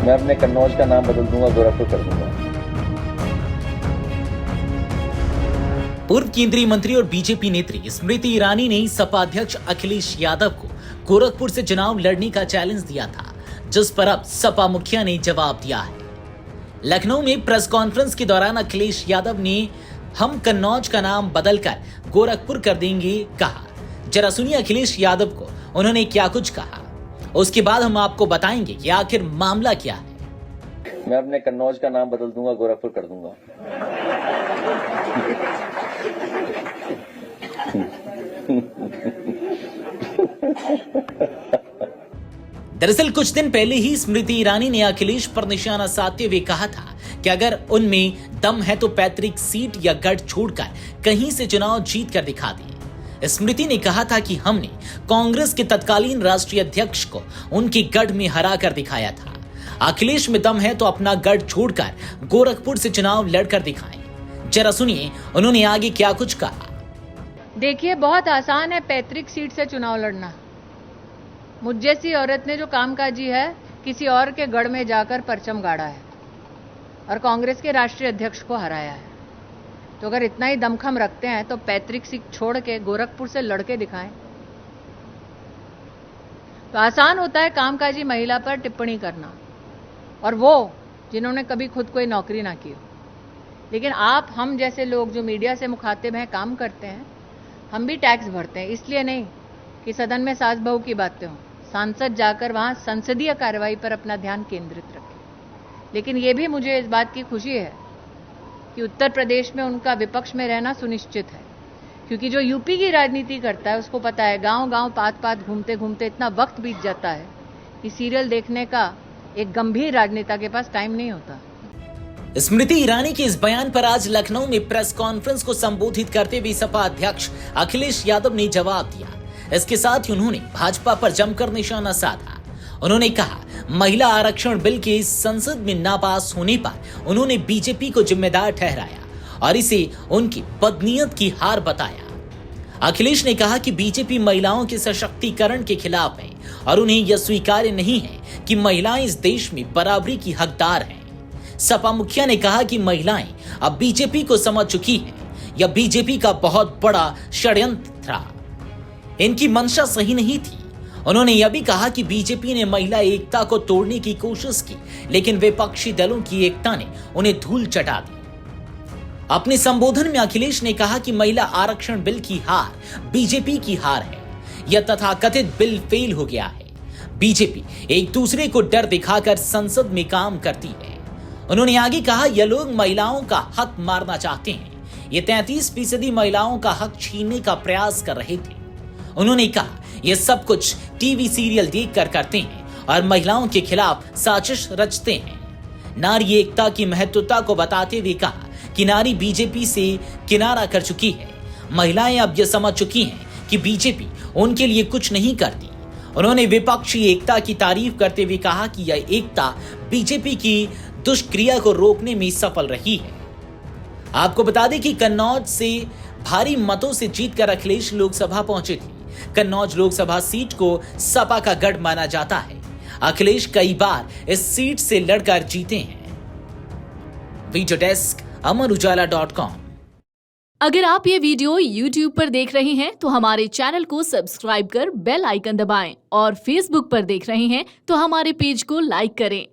मैं अपने कन्नौज का नाम बदल दूंगा, गोरखपुर कर दूंगा। पूर्व केंद्रीय मंत्री और बीजेपी नेत्री स्मृति ईरानी ने सपा अध्यक्ष अखिलेश यादव को गोरखपुर से चुनाव लड़ने का चैलेंज दिया था, जिस पर अब सपा मुखिया ने जवाब दिया है। लखनऊ में प्रेस कॉन्फ्रेंस के दौरान अखिलेश यादव ने हम कन्नौज का नाम बदलकर गोरखपुर कर देंगे कहा। जरा सुनिए अखिलेश यादव को उन्होंने क्या कुछ कहा, उसके बाद हम आपको बताएंगे कि आखिर मामला क्या है। मैं अपने कन्नौज का नाम बदल दूंगा, गोरखपुर कर दूंगा। दरअसल कुछ दिन पहले ही स्मृति ईरानी ने अखिलेश पर निशाना साधते हुए कहा था कि अगर उनमें दम है तो पैतृक सीट या गढ़ छोड़कर कहीं से चुनाव जीत कर दिखा दें। स्मृति ने कहा था कि हमने कांग्रेस के तत्कालीन राष्ट्रीय अध्यक्ष को उनके गढ़ में हरा कर दिखाया था। अखिलेश में दम है तो अपना गढ़ छोड़कर गोरखपुर से चुनाव लड़कर दिखाएं। जरा सुनिए उन्होंने आगे क्या कुछ कहा। देखिए, बहुत आसान है पैतृक सीट से चुनाव लड़ना। मुझ जैसी औरत ने जो कामकाजी है, किसी और के गढ़ में जाकर परचम गाड़ा है और कांग्रेस के राष्ट्रीय अध्यक्ष को हराया है। तो अगर इतना ही दमखम रखते हैं तो पैतृक सीट छोड़ के गोरखपुर से लड़के दिखाएं। तो आसान होता है कामकाजी महिला पर टिप्पणी करना, और वो जिन्होंने कभी खुद कोई नौकरी ना की हो। लेकिन आप हम जैसे लोग जो मीडिया से मुखातिब हैं, काम करते हैं, हम भी टैक्स भरते हैं, इसलिए नहीं कि सदन में सास बहू की बातें हों। सांसद जाकर वहां संसदीय कार्रवाई पर अपना ध्यान केंद्रित रखें। लेकिन ये भी मुझे इस बात की खुशी है कि उत्तर प्रदेश में उनका विपक्ष में रहना सुनिश्चित है, क्योंकि जो यूपी की राजनीति करता है उसको पता है गांव-गांव पात-पात घूमते घूमते इतना वक्त बीत जाता है कि सीरियल देखने का एक गंभीर राजनेता के पास टाइम नहीं होता। स्मृति ईरानी के इस बयान पर आज लखनऊ में प्रेस कॉन्फ्रेंस को संबोधित करते हुए सपा अध्यक्ष अखिलेश यादव ने जवाब दिया। इसके साथ ही उन्होंने भाजपा पर जमकर निशाना साधा। उन्होंने कहा, महिला आरक्षण बिल के संसद में नापास होने पर उन्होंने बीजेपी को जिम्मेदार ठहराया और इसे उनकी बदनीयत की हार बताया। अखिलेश ने कहा कि बीजेपी महिलाओं के सशक्तिकरण के खिलाफ है और उन्हें यह स्वीकार्य नहीं है कि महिलाएं इस देश में बराबरी की हकदार हैं। सपा मुखिया ने कहा कि महिलाएं अब बीजेपी को समझ चुकी हैं, यह बीजेपी का बहुत बड़ा षड्यंत्र था, इनकी मंशा सही नहीं थी। उन्होंने यह भी कहा कि बीजेपी ने महिला एकता को तोड़ने की कोशिश की, लेकिन विपक्षी दलों की एकता ने उन्हें धूल चटा दी। अपने संबोधन में अखिलेश ने कहा कि महिला आरक्षण बिल की हार बीजेपी की हार है। यह तथाकथित बिल फेल हो गया है। बीजेपी एक दूसरे को डर दिखाकर संसद में काम करती है। उन्होंने आगे कहा, यह लोग महिलाओं का हक मारना चाहते हैं। ये 33% महिलाओं का हक छीनने का प्रयास कर रहे थे। उन्होंने कहा, यह सब कुछ टीवी सीरियल देखकर करते हैं और महिलाओं के खिलाफ साजिश रचते हैं। नारी एकता की महत्वता को बताते हुए कहा कि नारी बीजेपी से किनारा कर चुकी है। महिलाएं अब यह समझ चुकी हैं कि बीजेपी उनके लिए कुछ नहीं करती। उन्होंने विपक्षी एकता की तारीफ करते हुए कहा कि यह एकता बीजेपी की दुष्क्रिया को रोकने में सफल रही है। आपको बता दें कि कन्नौज से भारी मतों से जीतकर अखिलेश लोकसभा पहुंचे थे। कन्नौज लोकसभा सीट को सपा का गढ़ माना जाता है। अखिलेश कई बार इस सीट से लड़कर जीते हैं। Video desk Amar Ujala. अगर आप ये वीडियो YouTube पर देख रहे हैं तो हमारे चैनल को सब्सक्राइब कर बेल आइकन दबाएं और Facebook पर देख रहे हैं तो हमारे पेज को लाइक करें।